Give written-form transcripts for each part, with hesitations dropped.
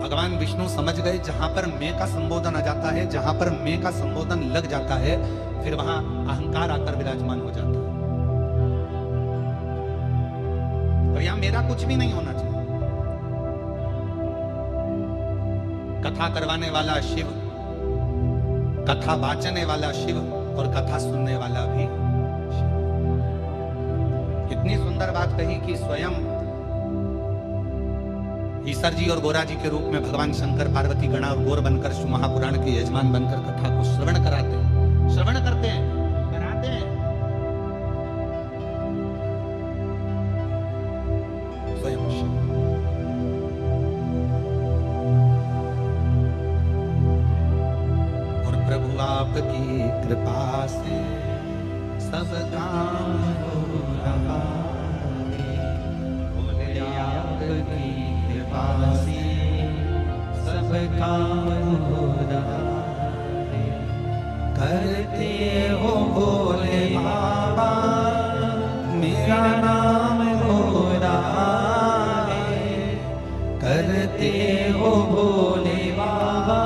भगवान विष्णु समझ गए जहां पर मैं का संबोधन आ जाता है, जहां पर मैं का संबोधन लग जाता है, फिर वहां अहंकार आकर विराजमान हो जाता है। और यहां मेरा कुछ भी नहीं होना चाहिए। कथा करवाने वाला शिव, कथा बाचने वाला शिव और कथा सुनने वाला भी शिव। कितनी सुंदर बात कही कि स्वयं ईसर जी और गोरा जी के रूप में भगवान शंकर पार्वती गणा और गौर बनकर शिव महापुराण के यजमान बनकर कथा को श्रवण कराते हैं, श्रवण करते हैं, कराते हैं। स्वयं शिव। और प्रभु आपकी कृपा से सब काम हो रहा है, बोले आपकी सब काम हो रहा है। करते हो भोले बाबा मेरा नाम हो रहा है, करते हो भोले बाबा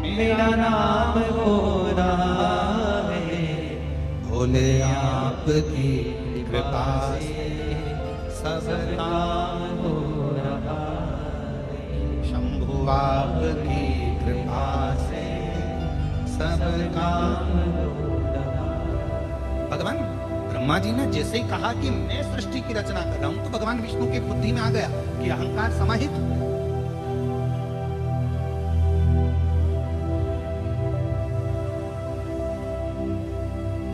मेरा नाम हो रहा है। भोले आपकी कृपा से सब काम हो रहा है, शंभु आपकी कृपा से सब काम हो रहा है। भगवान ब्रह्मा जी ने जैसे ही कहा कि मैं सृष्टि की रचना कर रहा हूं, तो भगवान विष्णु की बुद्धि में आ गया कि अहंकार समाहित।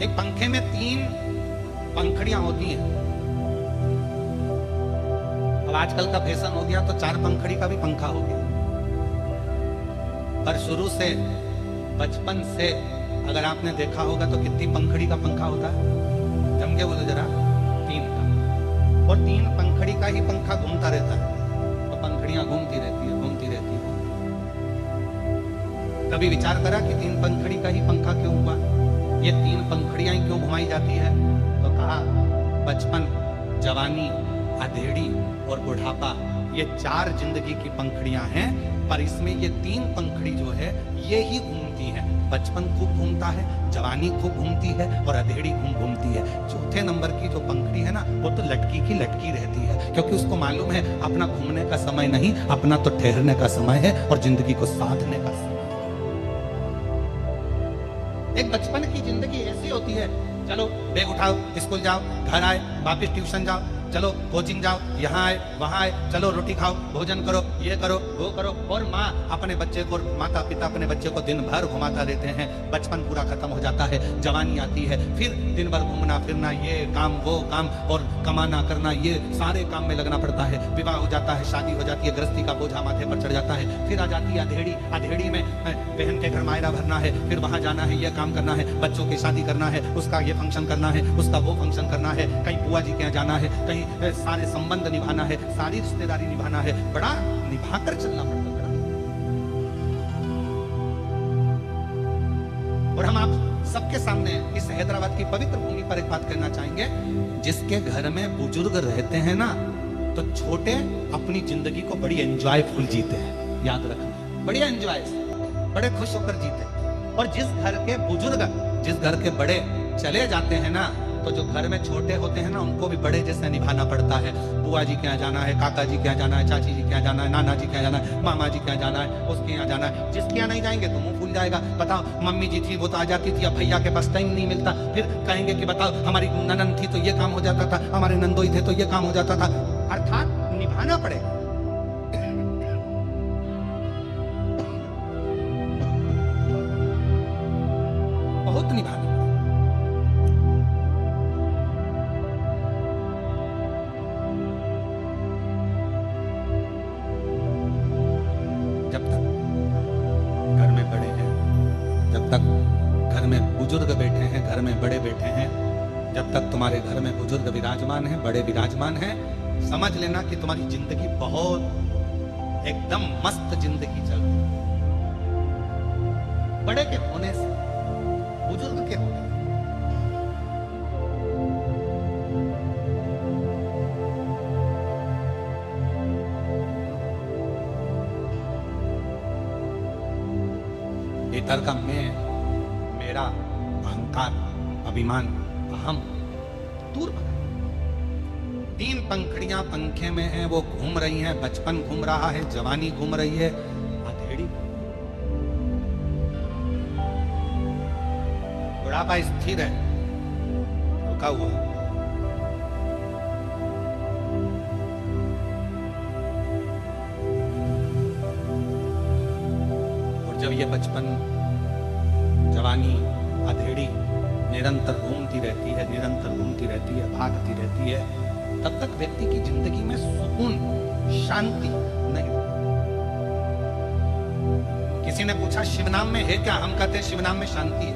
एक पंखे में 3 पंखड़ियां होती हैं। अब आजकल का फैशन हो गया तो 4 पंखड़ी का भी पंखा हो गया, पर शुरू से बचपन से अगर आपने देखा होगा तो कितनी पंखड़ी का पंखा होता है? जम के बोलो जरा। 3 का। और 3 पंखड़ी का ही पंखा घूमता रहता है, तो पंखड़ियां घूमती रहती है, घूमती रहती है। कभी विचार करा कि 3 पंखड़ी का ही पंखा क्यों हुआ? ये 3 पंखड़ियां ही क्यों घुमाई जाती है? तो कहा बचपन, जवानी, अधेड़ी और बुढ़ापा, ये 4 जिंदगी की पंखड़ियां हैं, पर इसमें ये 3 पंखड़ी जो है ये ही घूमती है। बचपन खूब घूमता है, जवानी खूब घूमती है और अधेड़ी घूमती है। चौथे नंबर की जो पंखड़ी है ना, वो तो लटकी की लटकी रहती है, क्योंकि उसको मालूम है अपना घूमने का समय नहीं, अपना तो ठहरने का समय है और जिंदगी को साधने का समय। एक बचपन की जिंदगी ऐसी होती है, चलो बैग उठाओ, स्कूल जाओ, घर आए, वापस ट्यूशन जाओ, चलो कोचिंग जाओ, यहाँ आए वहाँ आए, चलो रोटी खाओ, भोजन करो, ये करो वो करो। और माँ अपने बच्चे को, माता पिता अपने बच्चे को दिन भर घुमाता रहते हैं। बचपन पूरा खत्म हो जाता है, जवानी आती है, फिर दिन भर घूमना फिरना, ये काम वो काम और कमाना करना, ये सारे काम में लगना पड़ता है। विवाह हो जाता है, शादी हो जाती है, गृहस्थी का बोझा माथे पर चढ़ जाता है। फिर आ जाती है अधेड़ी, अधेड़ी में बहन के घर मायरा भरना है, फिर वहां जाना है, ये काम करना है, बच्चों की शादी करना है, उसका ये फंक्शन करना है, उसका वो फंक्शन करना है, कहीं बुआ जी के यहाँ जाना है, कहीं सारे संबंध निभाना है, सारी रिश्तेदारी निभाना है, बड़ा निभाकर चलना पड़ता है। और हम आप सबके सामने इस हैदराबाद की पवित्र भूमि पर एक बात कहना चाहेंगे, जिसके घर में बुजुर्ग रहते हैं ना, तो छोटे अपनी जिंदगी को बड़ी एंजॉयफुल जीते हैं। याद रखना, बढ़िया एंजॉय, बड़े खुश होकर जीते हैं। और जिस घर के बुजुर्ग, जिस घर के बड़े चले जाते हैं ना, तो जो घर में छोटे होते हैं ना, उनको भी बड़े जैसे निभाना पड़ता है। बुआ जी के यहाँ जाना है, काका जी के यहाँ जाना है, चाची जी के यहाँ जाना है, नाना जी के यहाँ जाना है, मामा जी के यहाँ जाना है, उसके यहाँ जाना है। जिसके यहाँ नहीं जाएंगे तो मुंह फूल जाएगा। बताओ, मम्मी जी थी वो तो आ जाती थी, अब भैया के पास टाइम नहीं मिलता। फिर कहेंगे कि बताओ हमारी ननद थी तो ये काम हो जाता था, हमारे नंदोई थे तो ये काम हो जाता था। अर्थात निभाना पड़ेगा। बहुत निभाना। जब तक घर में बड़े हैं, जब तक घर में बुजुर्ग बैठे हैं, घर में बड़े बैठे हैं, जब तक तुम्हारे घर में बुजुर्ग विराजमान हैं, बड़े विराजमान हैं, समझ लेना कि तुम्हारी जिंदगी बहुत एकदम मस्त जिंदगी चल रही है। बड़े के होने से, बुजुर्ग के होने से। भीतर का मैं, मेरा, अहंकार, अभिमान, अहम दूर भगा। 3 पंखड़ियां पंखे में हैं, वो घूम रही हैं। बचपन घूम रहा है, जवानी घूम रही है, अधेड़ी, बुढ़ापा स्थिर है, रुका हुआ है। और जब ये बचपन, जवानी, अधेड़ी निरंतर घूमती रहती है, निरंतर घूमती रहती है, भागती रहती है, तब तक व्यक्ति की जिंदगी में सुकून, शांति नहीं। किसी ने पूछा शिव नाम में है क्या? हम कहते हैं शिव नाम में शांति है।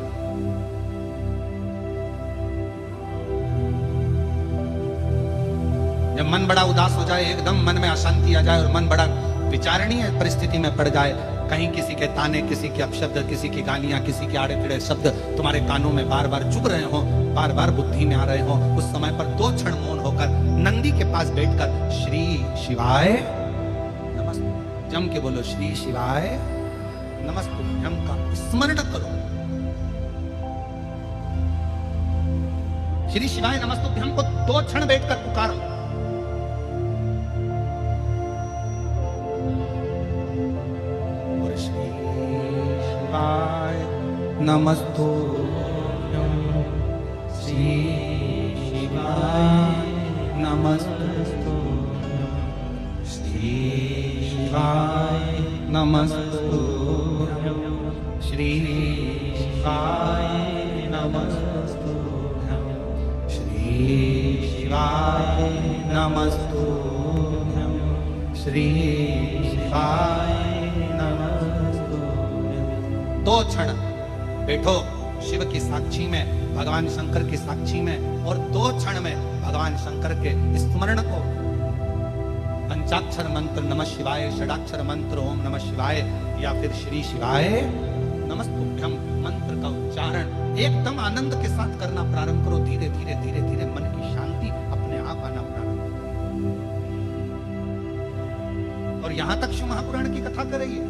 जब मन बड़ा उदास हो जाए, एकदम मन में अशांति आ जाए और मन बड़ा विचारणीय परिस्थिति में पड़ जाए, कहीं किसी के ताने, किसी के अपशब्द, किसी की गालियां, किसी के आड़े टेढ़े शब्द तुम्हारे कानों में बार बार चुभ रहे हो, बार बार बुद्धि में आ रहे हो, उस समय पर 2 क्षण मौन होकर नंदी के पास बैठकर श्री शिवाय नमस्तुभ्यम, जम के बोलो श्री शिवाय नमस्तुभ्यम का स्मरण करो। श्री शिवाय नमस्तुभ्यम को 2 क्षण बैठकर पुकारो। नमस्तुभ्यं श्री शिवाय नमस्तुभ्यं श्री शिवाय नमस्तुभ्यं श्री शिवाय नमस्तुभ्यं श्री शिवाय नमस्तुभ्यं श्री शिवाय नमस्तुभ्यं। 2 क्षण बैठो शिव की साक्षी में, भगवान शंकर की साक्षी में, और 2 क्षण में भगवान शंकर के स्मरण को, पंचाक्षर मंत्र नमः शिवाय, षडाक्षर मंत्र ओम नमः शिवाय या फिर श्री शिवाय नमस्तुभ्यम मंत्र का उच्चारण एकदम आनंद के साथ करना प्रारंभ करो। धीरे धीरे धीरे धीरे मन की शांति अपने आप आना प्रारंभ करो। और यहां तक शिव महापुराण की कथा कर रही है।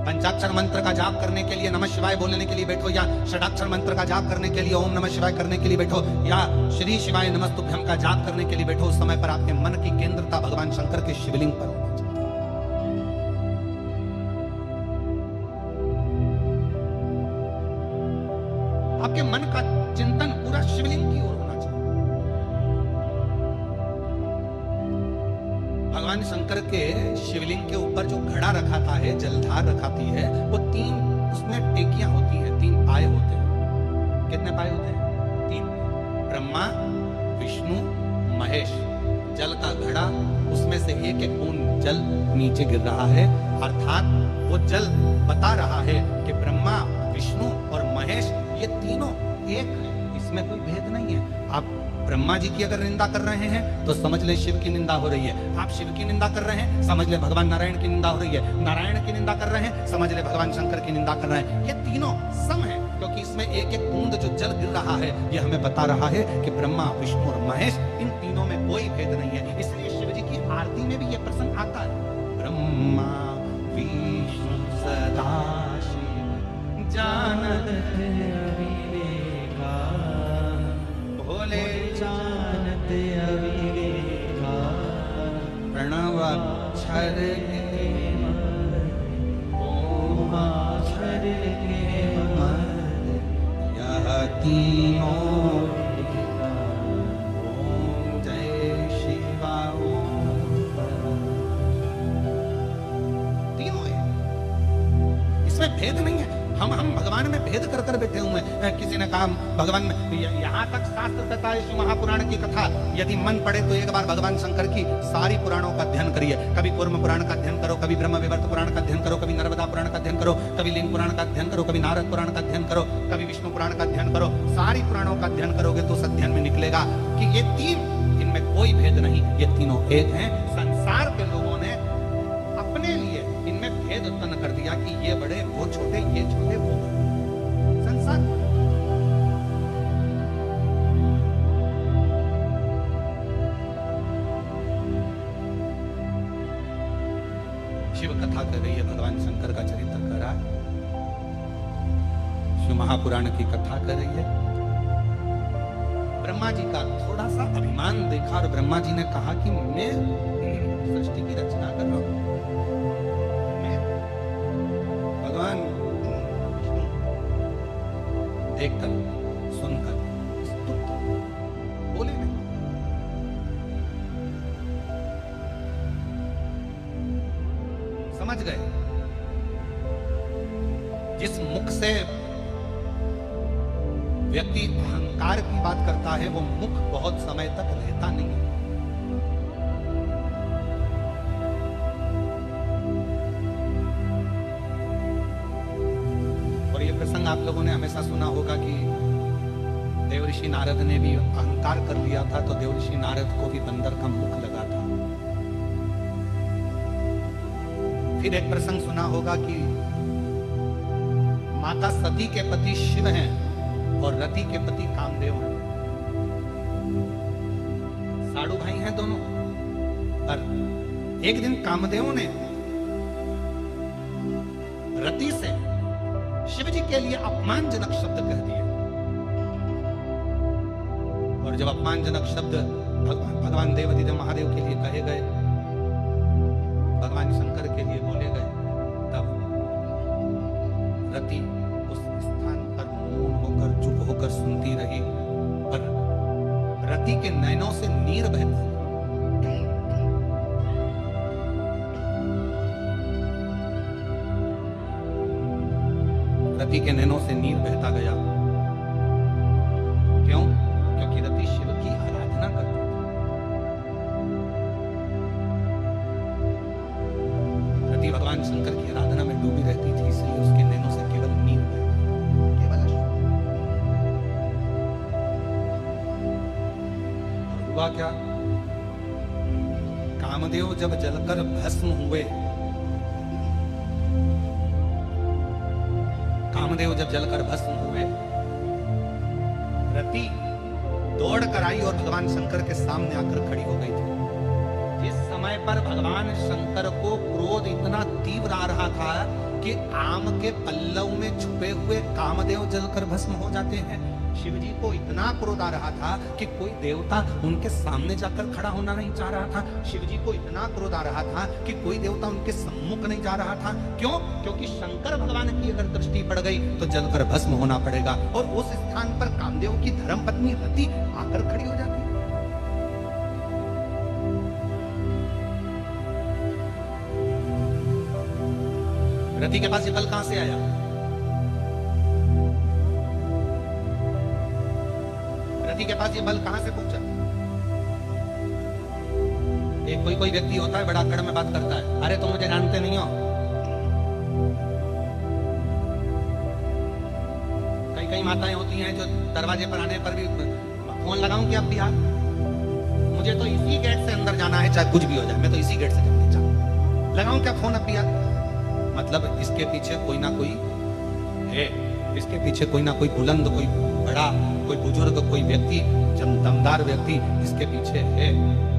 पंचाक्षर मंत्र का जाप करने के लिए नमः शिवाय बोलने के लिए बैठो, या षडाक्षर मंत्र का जाप करने के लिए ओम नमः शिवाय करने के लिए बैठो, या श्री शिवाय नमस्तुभ्यम का जाप करने के लिए बैठो, उस समय पर आपके मन की केंद्रता भगवान शंकर के शिवलिंग पर होनी चाहिए। आपके मन का चिंतन पूरा शिवलिंग की ओर होना चाहिए। भगवान शंकर के शिवलिंग के ऊपर जो घड़ा रखाता है, जलधार रखाती है, वो 3 उसमें टेकियां होती हैं, 3 पाए होते हैं। कितने पाए होते हैं? 3। ब्रह्मा, विष्णु, महेश। जल का घड़ा, उसमें से एक एक बूंद जल नीचे गिर रहा है, अर्थात वो जल बता रहा है कि ब्रह्मा, विष्णु और महेश ये तीनों एक है, इसमें कोई भेद नहीं है। आप ब्रह्मा जी की अगर निंदा कर रहे हैं तो समझ ले शिव की निंदा हो रही है। आप शिव की निंदा कर रहे हैं, समझ ले भगवान नारायण की निंदा हो रही है। नारायण की निंदा कर रहे हैं, समझ ले भगवान शंकर की निंदा कर रहे हैं। ये तीनों सम है, क्योंकि इसमें एक एक बूंद जो जल गिर रहा है, ये हमें बता रहा है कि ब्रह्मा, विष्णु और महेश, इन तीनों में कोई भेद नहीं है। इसलिए शिव जी की आरती में भी ये प्रसंग आता है। ब्रह्मा विष्णु सदाशिव जानत अविवेका, भोले जानत अविवेका, प्रणवाक्षर के ओमाक्षर के मध्य यह तीनों ओम जय शिवा तीनों है, इसमें भेद नहीं है। हम भगवान में भेद कर कर बैठे हुए हैं। किसी ने कहा भगवान में, यहाँ तक शास्त्र कहता है शिव महापुराण की कथा यदि मन पड़े तो एक बार भगवान शंकर की सारी पुराणों का अध्ययन करिए। कभी कूर्म पुराण का अध्ययन करो, कभी ब्रह्म विवर्त पुराण का अध्ययन करो, कभी नर्मदा पुराण का अध्ययन करो, कभी लिंग पुराण का अध्ययन करो, कभी नारद पुराण का अध्ययन करो, कभी विष्णु पुराण का अध्ययन करो। सारी पुराणों का अध्ययन करोगे तो उस अध्ययन में निकलेगा कि ये 3, इनमें कोई भेद नहीं, ये तीनों एक हैं। संसार के लोगों ने अपने लिए इनमें भेद उत्पन्न कर दिया कि ये बड़े, वो छोटे, ये छोटे, वो बड़े। संसार शिव कथा कर रही है, भगवान शंकर का चरित्र कर रहा है, शिव महापुराण की कथा कर रही है। ब्रह्मा जी का थोड़ा सा अभिमान देखा और ब्रह्मा जी ने कहा कि मैं सृष्टि की रचना कर रहा हूं, मैं भगवान देखकर सुनकर स्तुत बोले नहीं। समझ गए जिस मुख से व्यक्ति अहंकार की बात करता है वो मुख बहुत समय तक रहता नहीं है। और ये प्रसंग आप लोगों ने हमेशा सुना होगा कि देवऋषि नारद ने भी अहंकार कर लिया था तो देवऋषि नारद को भी बंदर का मुख लगा था। फिर एक प्रसंग सुना होगा कि माता सती के पति शिव हैं और रति के पति कामदेव हैं, साड़ू भाई हैं दोनों। पर एक दिन कामदेव ने रति से शिव जी के लिए अपमानजनक शब्द कह दिए और जब अपमानजनक शब्द भगवान देवाधिदेव महादेव के लिए कहे गए, भगवान शंकर के लिए बोले गए, तब रति उस स्थान पर मौन होकर चुप होकर सुनती रही। पर रति के नैनों से नीर बहती, रति के नैनों से नीर बहता गया। क्यों? क्योंकि रति शिव की आराधना करती थी। रति भगवान शंकर की आराधना में डूबी रहती थी, इसलिए उसके नैनों से केवल नीर बहता, केवल हुआ क्या? कामदेव जब जलकर भस्म हुए, कामदेव जब जलकर भस्म हुए, रति दौड़ कर आई और भगवान शंकर के सामने आकर खड़ी हो गई थी। जिस समय पर भगवान शंकर को क्रोध इतना तीव्र आ रहा था कि आम के पल्लव में छुपे हुए कामदेव जलकर भस्म हो जाते हैं, शिव जी को इतना क्रोध आ रहा था कि कोई देवता उनके सामने जाकर खड़ा होना नहीं चाह रहा था। शिव जी को इतना क्रोध आ रहा था कि कोई देवता उनके सम्मुख नहीं जा रहा था। क्यों? क्योंकि शंकर भगवान की अगर दृष्टि पड़ गई तो जलकर भस्म होना पड़ेगा। और उस स्थान पर कामदेव की धर्मपत्नी रति आकर खड़ी हो जाती। रति के पास ये बल कहां से आया? रति के पास ये बल कहां से पहुंचा? एक कोई व्यक्ति होता है बड़ा अकड़ में बात करता है, अरे तुम मुझे जानते नहीं हो। कई माताएं होती हैं जो दरवाजे पर आने पर भी फोन लगाऊं कि अब बिहार, मुझे तो इसी गेट से अंदर जाना है, चाहे कुछ भी हो जाए, मैं तो इसी गेट से जाना चाहूं, लगाऊं क्या फोन अब बिहार? मतलब इसके पीछे कोई ना कोई है, इसके पीछे कोई ना कोई बुलंद, कोई बड़ा, कोई बुजुर्ग, कोई व्यक्ति, दमदार व्यक्ति इसके पीछे है।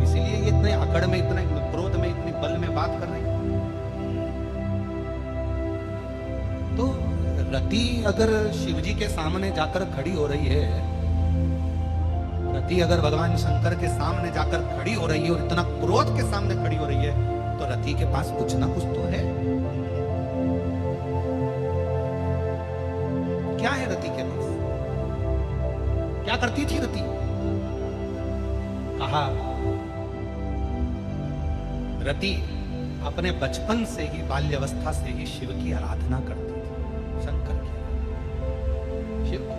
इसीलिए ये इतने अकड़ में, इतने क्रोध में, इतनी बल में बात कर रही है। तो रति अगर शिव जी के सामने जाकर खड़ी हो रही है, रति अगर भगवान शंकर के सामने जाकर खड़ी हो रही है और इतना क्रोध के सामने खड़ी हो रही है, तो रति के पास कुछ ना कुछ तो है। क्या है रति के पास? क्या करती थी रति? कहा रति अपने बचपन से ही, बाल्यावस्था से ही शिव की आराधना करती थी, शंकर की, शिव की।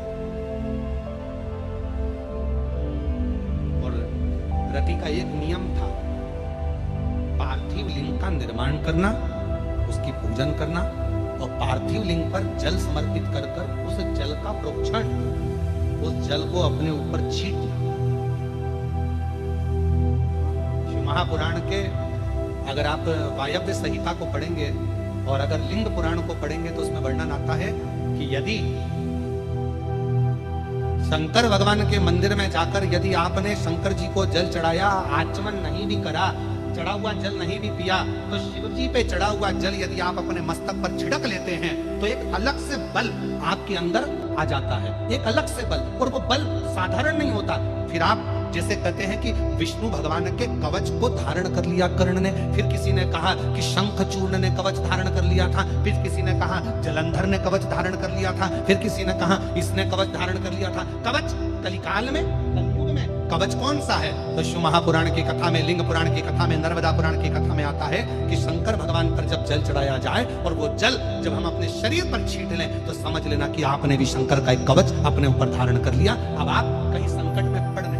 और रति का एक नियम था, पार्थिव लिंग का निर्माण करना, उसकी पूजन करना और पार्थिव लिंग पर जल समर्पित कर कर उस जल का प्रोक्षण, उस जल को अपने ऊपर छीटना। शिव महापुराण के अगर आप वायव्य संहिता को पढ़ेंगे और अगर लिंग पुराण को पढ़ेंगे तो उसमें वर्णन आता है कि यदि शंकर भगवान के मंदिर में जाकर यदि आपने शंकर जी को जल चढ़ाया, आचमन नहीं भी करा, चढ़ा हुआ जल नहीं भी पिया तो शिव जी पे चढ़ा हुआ जल यदि आप अपने मस्तक पर छिड़क लेते हैं तो एक अलग से बल आपके अंदर आ जाता है, एक अलग से बल, और वो बल साधारण नहीं होता। फिर आप जैसे कहते हैं कि विष्णु भगवान के कवच को धारण कर लिया कर्ण ने, फिर किसी ने कहा कि शंखचूर्ण ने कवच धारण कर लिया था, फिर किसी ने कहा जलंधर ने कवच धारण कर लिया था, फिर किसी ने कहा इसने कवच धारण कर लिया था। कवच कलिकाल में, कलयुग में कवच कौन सा है? तो शिव महापुराण की कथा में, लिंग पुराण की कथा में, नर्मदा पुराण की कथा में आता है कि शंकर भगवान पर जब जल चढ़ाया जाए और वो जल जब हम अपने शरीर पर छींट लें तो समझ लेना कि आपने भी शंकर का एक कवच अपने ऊपर धारण कर लिया। अब आप कहीं संकट में पड़ नहीं।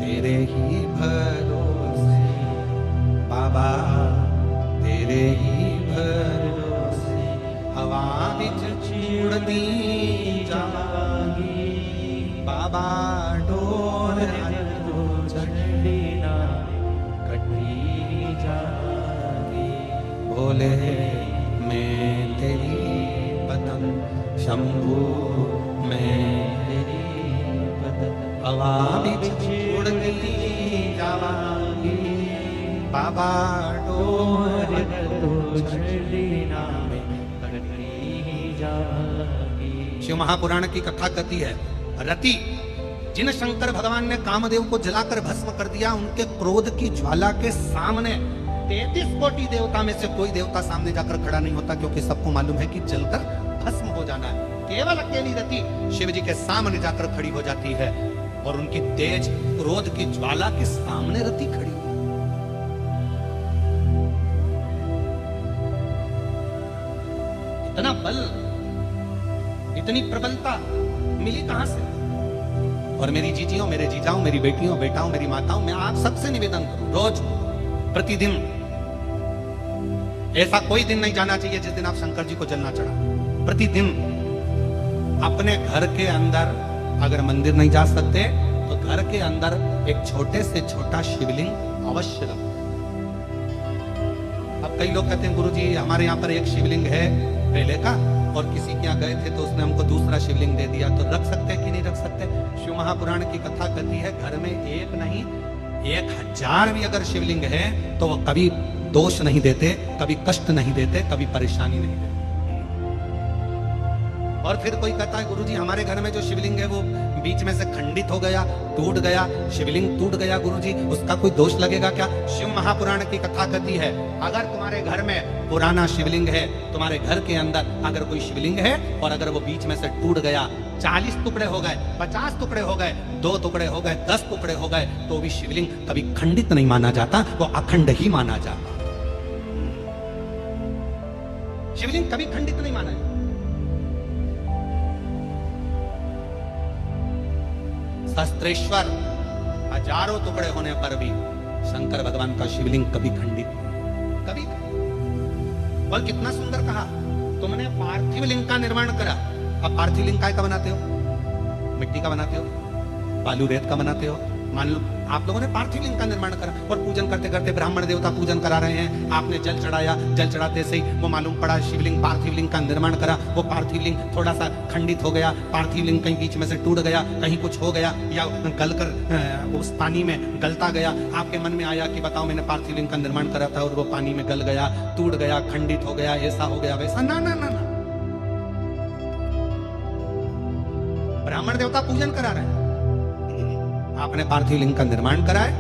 तेरे ही भरोसे बाबा, तेरे ही भरोसे हवा विच उड़ती जागी बाबा, डोर चढ़ी ना कटी जागी। बोले मैं तेरी पतंग शंभू, मैं तेरी पतंग हवा विच उड़ती जागी बाबा, डोर चढ़ी ना कटी जागी। शिव महापुराण की कथा कहती है रति जिन शंकर भगवान ने कामदेव को जलाकर भस्म कर दिया, उनके क्रोध की ज्वाला के सामने 33 कोटि देवता में से कोई देवता सामने जाकर खड़ा नहीं होता, क्योंकि सबको मालूम है कि जलकर भस्म हो जाना है। केवल अकेली रति शिव जी के सामने जाकर खड़ी हो जाती है और उनकी तेज क्रोध की ज्वाला के सामने रति खड़ी। इतना बल, इतनी प्रबलता मिली कहां से? और मेरी जीजियों, मेरे जीजाओं, मेरी बेटियों, बेटाओं, मेरी माताओं, मैं आप सबसे निवेदन करूं, रोज प्रतिदिन ऐसा कोई दिन नहीं जाना चाहिए जिस दिन आप शंकर जी को जल ना चढ़ा। प्रतिदिन अपने घर के अंदर, अगर मंदिर नहीं जा सकते तो घर के अंदर एक छोटे से छोटा शिवलिंग अवश्य रखो। अब कई लोग कहते हैं गुरुजी हमारे यहाँ पर एक शिवलिंग है पहले का, और किसी के यहाँ गए थे तो उसने हमको दूसरा शिवलिंग दे दिया, तो रख सकते हैं कि नहीं रख सकते? शिव महापुराण की कथा कहती है घर में एक नहीं 1000 भी अगर शिवलिंग है तो वो कभी दोष नहीं देते, कभी कष्ट नहीं देते, कभी परेशानी नहीं देते। और फिर कोई कहता है गुरुजी हमारे घर में जो शिवलिंग है वो बीच में से खंडित हो गया, टूट गया, शिवलिंग टूट गया गुरुजी, उसका कोई दोष लगेगा क्या? शिव महापुराण की कथा कहती है अगर तुम्हारे घर में पुराना शिवलिंग है, तुम्हारे घर के अंदर अगर कोई शिवलिंग है और अगर वो बीच में से टूट गया, 40 टुकड़े हो गए, 50 टुकड़े हो गए, 2 टुकड़े हो गए, 10 टुकड़े हो गए, तो भी शिवलिंग कभी खंडित नहीं माना जाता, वो अखंड ही माना जाता। शिवलिंग कभी खंडित नहीं माना जाता। शस्त्रेश्वर हजारों टुकड़े होने पर भी शंकर भगवान का शिवलिंग कभी खंडित नहीं, कभी। और कितना सुंदर कहा, तुमने पार्थिव लिंग का निर्माण करा। अब पार्थिव लिंग काय का बनाते हो? मिट्टी का बनाते हो, बालू रेत का बनाते हो। मान लो आप लोगों ने पार्थिव लिंग का निर्माण करा और पूजन करते करते ब्राह्मण देवता पूजन करा रहे हैं, आपने जल चढ़ाया, जल चढ़ाते से ही वो मालूम पड़ा शिवलिंग, पार्थिव लिंग का निर्माण करा, वो पार्थिव लिंग थोड़ा सा खंडित हो गया, पार्थिव लिंग कहीं बीच में से टूट गया, कहीं कुछ हो गया, या गलकर उस पानी में गलता गया। आपके मन में आया कि बताओ मैंने पार्थिव लिंग का निर्माण करा था और वो पानी में गल गया, टूट गया, खंडित हो गया, ऐसा हो गया, वैसा। ना ना ना ना, ब्राह्मण देवता पूजन करा रहे हैं, आपने पार्थिव लिंग का निर्माण कराए,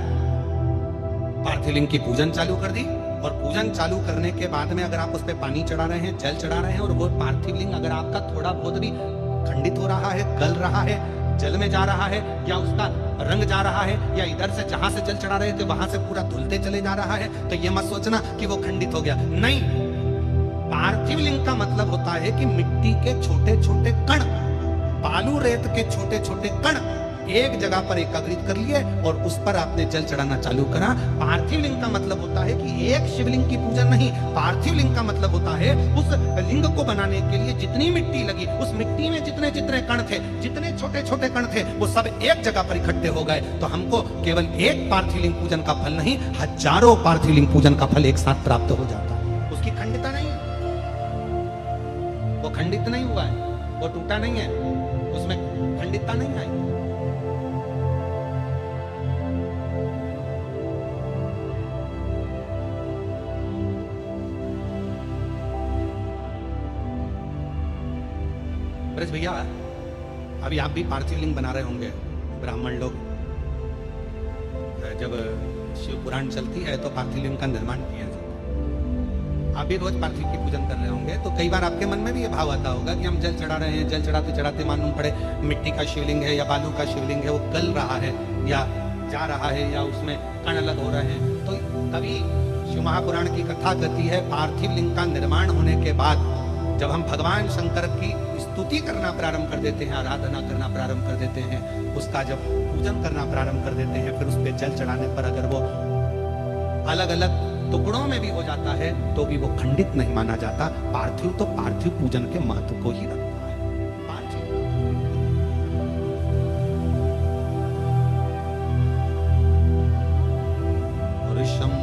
पार्थिव लिंग की पूजन चालू कर दी, और पूजन चालू करने के बाद में अगर आप उस पर पानी चढ़ा रहे हैं, जल चढ़ा रहे हैं, और वो पार्थिव लिंग अगर आपका थोड़ा बहुत भी खंडित हो रहा है, गल रहा है, जल में जा रहा है, या उसका रंग जा रहा है, या इधर से जहां से जल चढ़ा रहे थे वहां से पूरा धुलते चले जा रहा है, तो ये मत सोचना कि वो खंडित हो गया। नहीं, पार्थिव लिंग का मतलब होता है कि मिट्टी के छोटे छोटे कण, बालू रेत के छोटे छोटे कण एक जगह पर एकत्रित कर लिए और उस पर आपने जल चढ़ाना चालू करा। पार्थिव लिंग का मतलब होता है कि एक शिवलिंग की पूजन नहीं, पार्थिव लिंग का मतलब होता है उस लिंग को बनाने के लिए जितनी मिट्टी लगी, उस मिट्टी में जितने जितने कण थे, जितने छोटे छोटे कण थे, वो सब एक जगह पर इकट्ठे हो गए। तो हमको केवल एक पार्थिव लिंग पूजन का फल नहीं, हजारों पार्थिव लिंग पूजन का फल एक साथ प्राप्त हो जाता है। उसकी खंडिता नहीं, वो खंडित नहीं हुआ है। वो टूटा नहीं है, उसमें खंडितता नहीं आई। ब्रज भैया, अभी आप भी पार्थिव लिंग बना रहे होंगे। ब्राह्मण लोग जब शिव पुराण चलती है तो पार्थिव लिंग का निर्माण किया जाता है। आप भी रोज पार्थिव की पूजन कर रहे होंगे, तो कई बार आपके मन में भी ये भाव आता होगा कि हम जल चढ़ा रहे हैं, जल चढ़ाते चढ़ाते मालूम पड़े मिट्टी का शिवलिंग है या बालू का शिवलिंग है, वो गल रहा है या जा रहा है या उसमें कण अलग हो रहे हैं। तो तभी शिव महापुराण की कथा कहती है, पार्थिव लिंग का निर्माण होने के बाद जब हम भगवान शंकर की स्तुति करना प्रारंभ कर देते हैं, आराधना करना प्रारंभ कर देते हैं, उसका जब पूजन करना प्रारंभ कर देते हैं, फिर उस पे जल चढ़ाने पर अगर वो अलग अलग टुकड़ों में भी हो जाता है तो भी वो खंडित नहीं माना जाता। पार्थिव तो पार्थिव पूजन के महत्व को ही रखता है। पार्थिव पुरुषम